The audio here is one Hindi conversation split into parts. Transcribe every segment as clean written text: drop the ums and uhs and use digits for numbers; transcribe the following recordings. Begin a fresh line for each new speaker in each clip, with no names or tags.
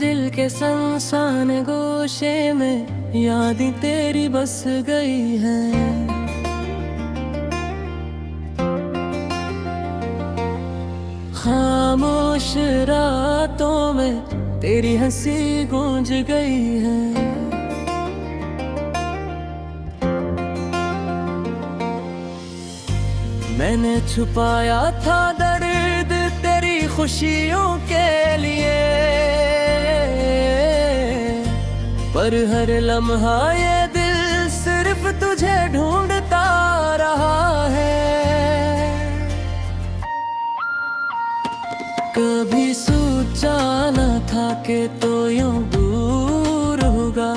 दिल के संसान गोशे में यादें तेरी बस गई हैं। खामोश रातों में तेरी हंसी गूंज गई है। मैंने छुपाया था दर्द तेरी खुशियों के लिए, पर हर लम्हा ये दिल सिर्फ तुझे ढूंढता रहा है। कभी सोचा न था कि तो यूं दूर होगा,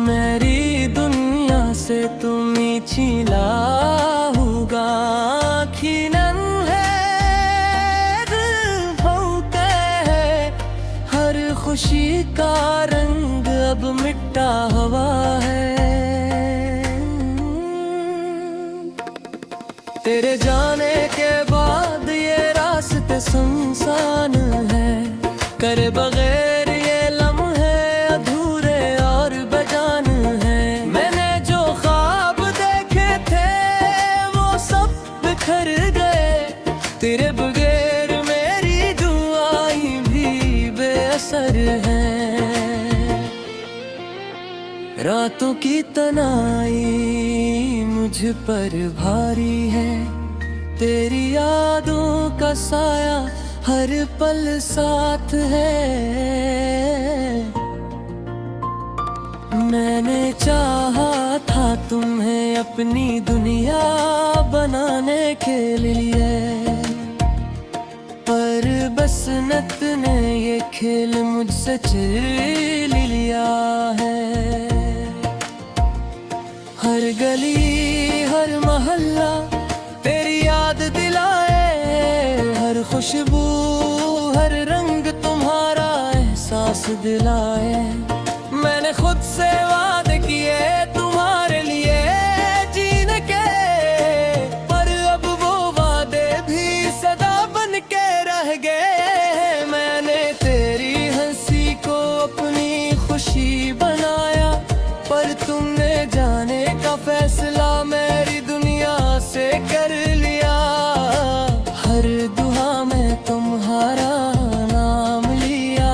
मेरी दुनिया से तुम ही छिला होगा। आँखी नन्हे दिल भौंके है, हर खुशी का रंग अब मिटा हुआ है। तेरे जाने के बाद ये रास्ते सुनसान है, करे बगैर ये लम्हे अधूरे और बेजान है। मैंने जो ख्वाब देखे थे वो सब बिखर गए, तेरे बगैर मेरी दुआएं भी बेअसर है। रातों की तनाई मुझ पर भारी है, तेरी यादों का साया हर पल साथ है। मैंने चाहा था तुम्हें अपनी दुनिया बनाने के लिए, पर बसनत ने ये खेल मुझसे छीन लिया है। हर गली हर मोहल्ला तेरी याद दिलाए, हर खुशबू हर रंग तुम्हारा एहसास दिलाए। मैंने खुद से वादे किए तुम्हारे लिए जीने के, पर अब वो वादे भी सदा बन के रह गए। मैंने तेरी हंसी को अपनी खुशी बनाया, पर तुमने जाने का फैसला मेरी दुनिया से कर लिया। हर दुआ में तुम्हारा नाम लिया,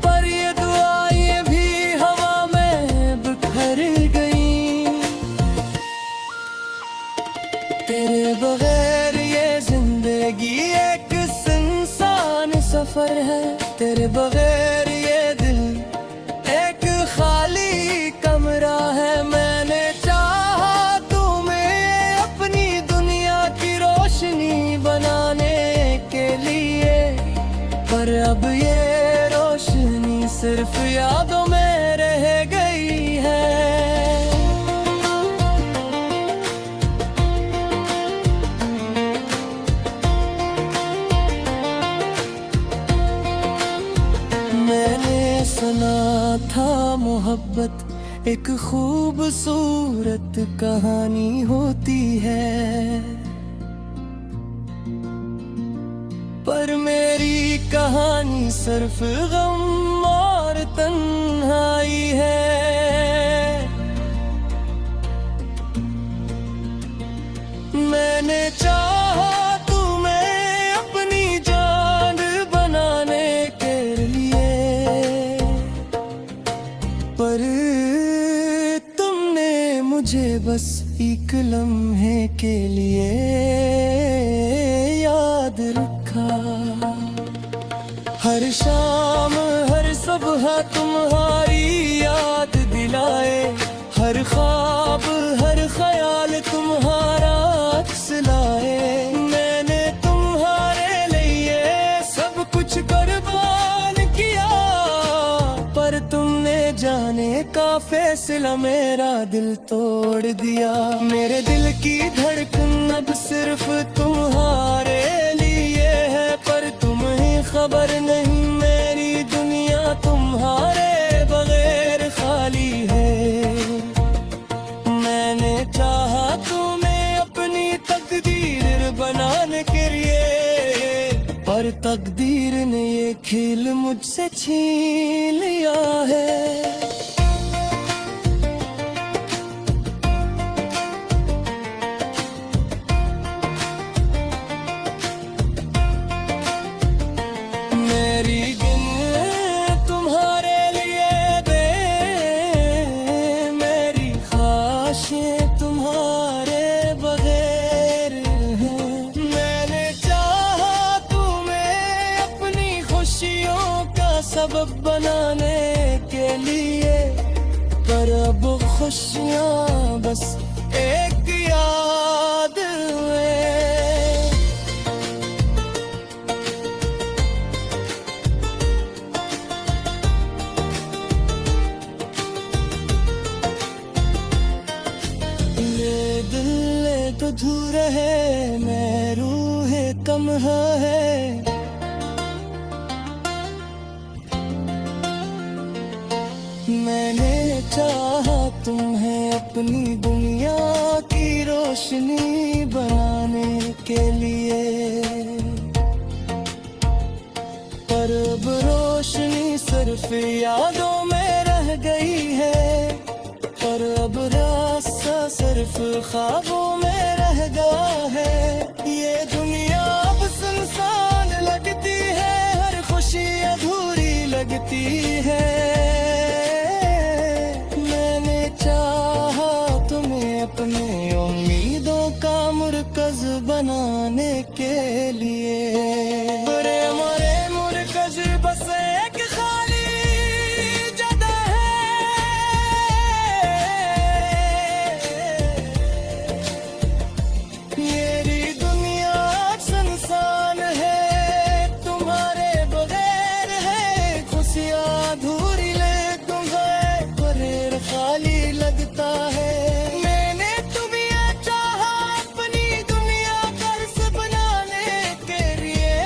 पर ये दुआएं भी हवा में बिखर गई। तेरे बगैर ये जिंदगी एक सुनसान सफर है, तेरे बगैर ये दिल एक खाली कमरा है। मैंने चाहा तुम्हें अपनी दुनिया की रोशनी बनाने के लिए, पर अब ये रोशनी सिर्फ यादों में रह गई है। मैंने सुना था मोहब्बत एक खूबसूरत कहानी होती है, पर मेरी कहानी सिर्फ गम और तन्हाई है। मैंने चाहा तुम्हें अपनी जान बनाने के लिए, पर तुमने मुझे बस एक लम्हे के लिए याद रखा। हर शाम हर सुबह तुम्हारी याद दिलाए, हर ख्वाब हर ख्याल तुम्हारा अक्स लाए। मैंने तुम्हारे लिए सब कुछ कुर्बान किया, पर तुमने जाने का फैसला मेरा दिल तोड़ दिया। मेरे दिल की धड़कन अब सिर्फ तुम्हारे लिए है, पर तुम्हें खबर नहीं मेरी दुनिया तुम्हारे बगैर खाली है। मैंने चाहा तुम्हें अपनी तकदीर बनाने के लिए, पर पर तकदीर ने ये खेल मुझसे छीन लिया है। मेरी गिन तुम्हारे लिए दे, मेरी ख्वाहिशें तुम्हारे बगैर हैं। मैंने चाहा तुम्हें अपनी खुशियों का सबब बनाने के लिए, पर अब खुशियाँ बस एक याद में। तो धूर है मैं रूह कम है, मैंने चाहा तुम्हें अपनी दुनिया की रोशनी बनाने के लिए, पर अब रोशनी सिर्फ यादों में रह गई है, पर अब रास्ता सिर्फ ख्वाबों में रह गया है। ये दुनिया अब सुनसान लगती है, हर खुशी अधूरी लगती है। मैंने चाहा तुम्हें अपने उम्मीदों का मुरकज बनाने के लिए, बुरे मरे मुरकज बस एक खाली जगह है। मेरी दुनिया सुनसान है, तुम्हारे बगैर है, खुशियाँ अधूरी ले तुम्हें परेर खाली लगता है। मैंने तुम्हें चाहा अपनी दुनिया कर्ज बनाने के लिए,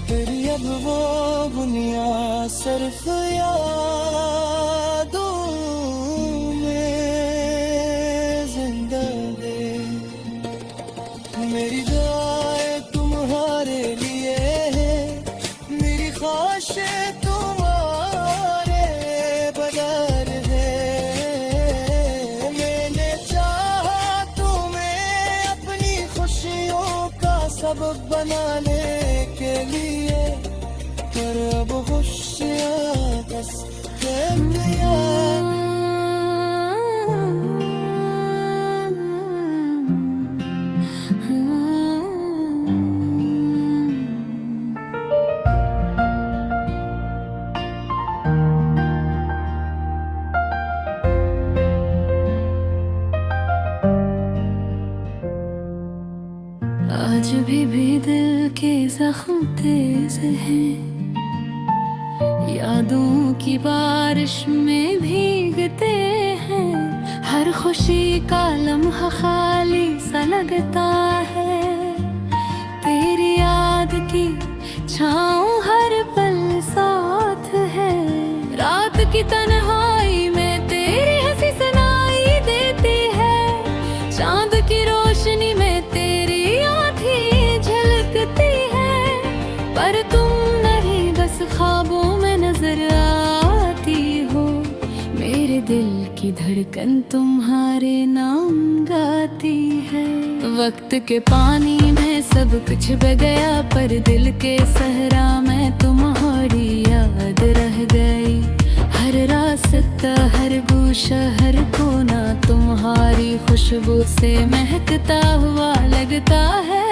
फिर अब वो दुनिया सिर्फ यादों मेरी दुआएं तुम्हारे लिए है, मेरी ख्वाहिशें तुम्हारे बगैर है। मैंने चाहा तुम्हें अपनी खुशियों का सबब बनाने के लिए, पर अब खुशियाँ बस
आज भी दिल के जख्म तेज हैं, यादों की बारिश में भीगते हैं। हर खुशी का लम्हा खाली सा लगता है, तेरी याद की छाँव हर पल साथ है। रात की तन्हाई में तेरी हंसी सुनाई देती है, चांद की रोशनी में तेरी आँखें झलकती है, पर तुम नहीं बस ख्वाबों में नजर आती हो। मेरे दिल की धड़कन तुम्हारे नाम गाती है। वक्त के पानी में सब कुछ बह गया, पर दिल के सहरा में तुम्हारी याद रह गई। हर रास्ता हर गोशा हर कोना तुम्हारी खुशबू से महकता हुआ लगता है।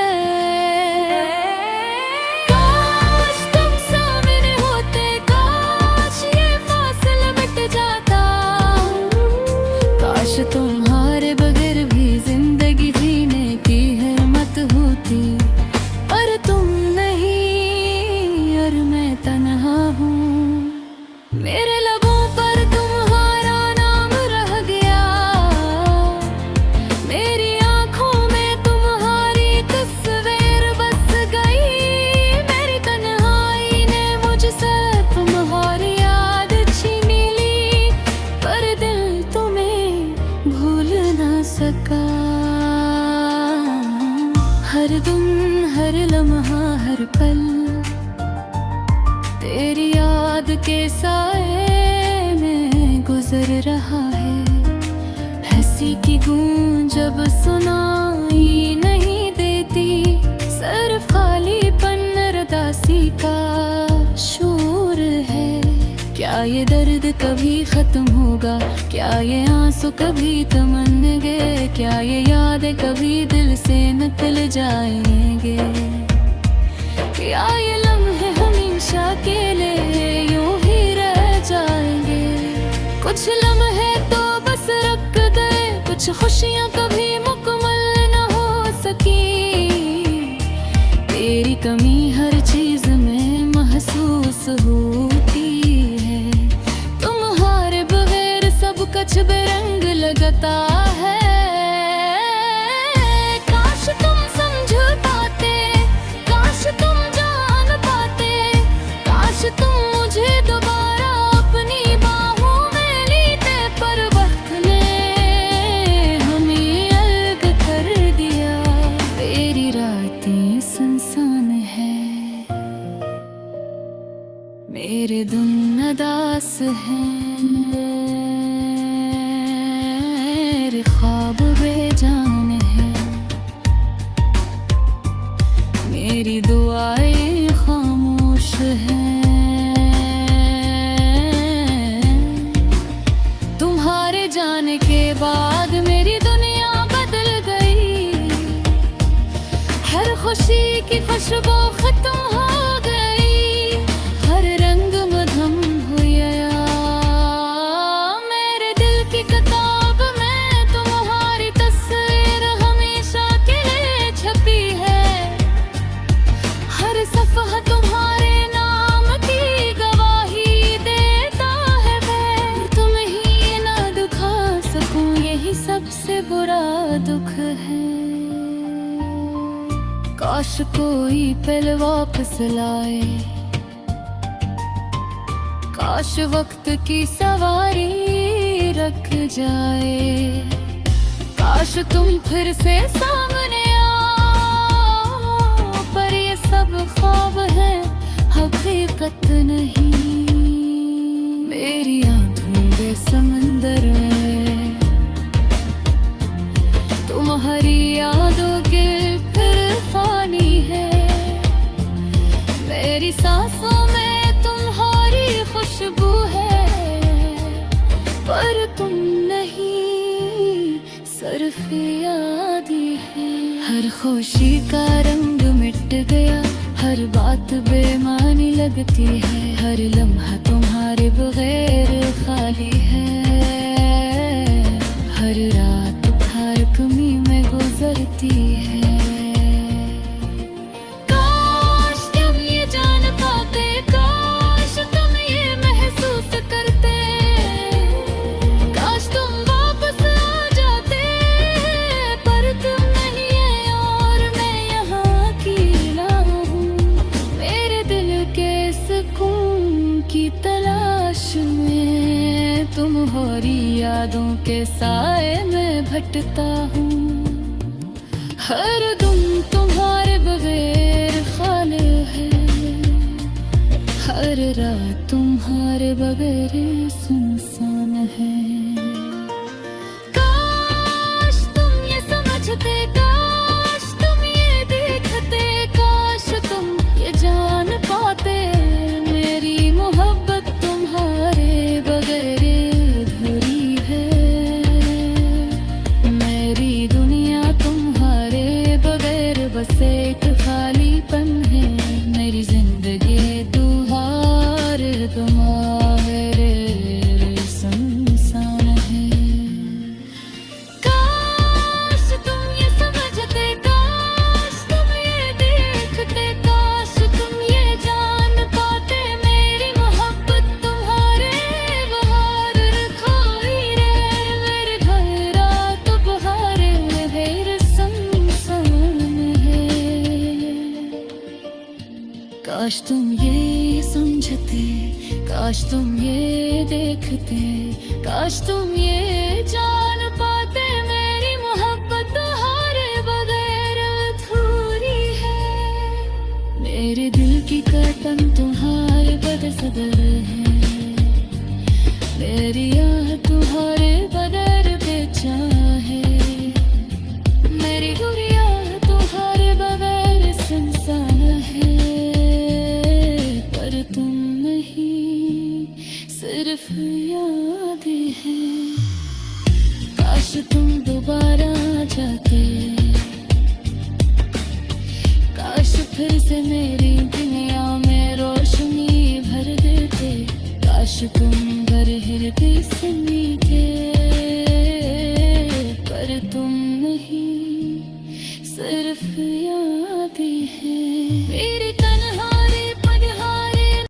काश तुम सामने होते, काश ये फासला मिट जाता, काश तुम्हारे बगैर भी जिंदगी जीने की हिम्मत होती, पर तुम नहीं और मैं तन्हा हूँ। मेरे लबों पर तुम्हारा नाम रह गया, मेरी आँखों में तुम्हारी तस्वीर बस गई। मेरी तन्हाई ने मुझसे तुम्हारी याद छीन ली, पर दिल तुम्हें भूल ना सका। हर दिन हर लम्हा हर पल तेरी याद के साए में गुजर रहा है। हंसी की गूंज अब सुनाई नहीं देती, सिर्फ खालीपन उदासी का शोर है। क्या ये दर्द कभी खत्म होगा, क्या ये आंसू कभी थमनेंगे, क्या ये यादें कभी दिल से निकल जाएंगे, क्या ये लम्हे हमेशा के लिए यूं ही रह जाएंगे। कुछ लम्हे तो बस रख गए, कुछ खुशियां कभी मुकम्मल न हो सकी। तेरी कमी हर चीज में महसूस होती है, तुम्हारे बगैर सब कुछ बेरंग लगता है। काश तुम समझ पाते, काश तुम जान पाते, काश तुम मुझे दोबारा अपनी बाहों में लेते, पर वक्त ने हमें अलग कर दिया। तेरी रातें सुनसान है, मेरे दिन अदास हैं, मेरे ख्वाब बेजान हैं, मेरी दुआएं खामोश हैं। तुम्हारे जाने के बाद मेरी दुनिया बदल गई, हर खुशी की खुशबू खत्म हो गई, हर रंग मधम हो गया। मेरे दिल की किताब में तुम्हारी तस्वीर हमेशा के लिए छपी है, हर सफ़हा तुम्हारे नाम की गवाही देता है। मैं तुम्हें ही ना दुखा सकूं, यही सबसे बुरा दुख है। काश कोई पल वापस लाए, काश वक्त की सवारी रख जाए, काश तुम फिर से सामने आओ, पर ये सब ख्वाब है हकीकत नहीं। मेरी आंखों के समंदर में तुम्हारी यादों के फिर पानी है, मेरी सांसों में तुम्हारी खुशबू है, पर तुम नहीं सिर्फ याद ही है। हर खुशी का रंग मिट गया, हर बात बेमानी लगती है, हर लम्हा तुम्हारे बगैर खाली है, हर रात हर कमी में गुजरती है। काश तुम ये जान पाते, काश तुम ये महसूस करते, काश तुम वापस आ जाते, पर तुम नहीं है और मैं यहाँ अकेला हूँ। मेरे दिल के सुकून की तलाश में तुम्हारी यादों के साए में भटकता हूँ, हर दिन तुम्हारे बगैर खाली है, हर रात तुम्हारे बगैर सुनसान है। काश तुम ये समझते, काश तुम ये देखते, काश तुम ये जान पाते, मेरी मोहब्बत तुम्हारे बगैर अधूरी है, मेरी दुनिया तुम्हारे बगैर बस एक खालीपन है, मेरी जिंदगी तुम्हारे तुम्हारे सुनसान है। काश तुम ये समझते, काश तुम ये देखते, काश तुम ये जान पाते, मेरी मोहब्बत तुम्हारे बहार रखोई रे, मेरे घर रात बहार मेरे सुनसान है। काश तुम ये समझते, काश तुम ये देखते, काश तुम ये जान पाते, मेरी मोहब्बत तुम्हारे बगैर अधूरी का तन तुम्हारे बदर सदर है, मेरी आह तुम्हारे बदर बेचा है, मेरी गुड़िया तुम्हारे बगैर सुनसान है। पर तुम नहीं, सिर्फ यादें हैं। काश तुम दोबारा आ जाते, काश फिर से मेरी दुनिया में रोशनी भर देते, काश तुम भर हृदय से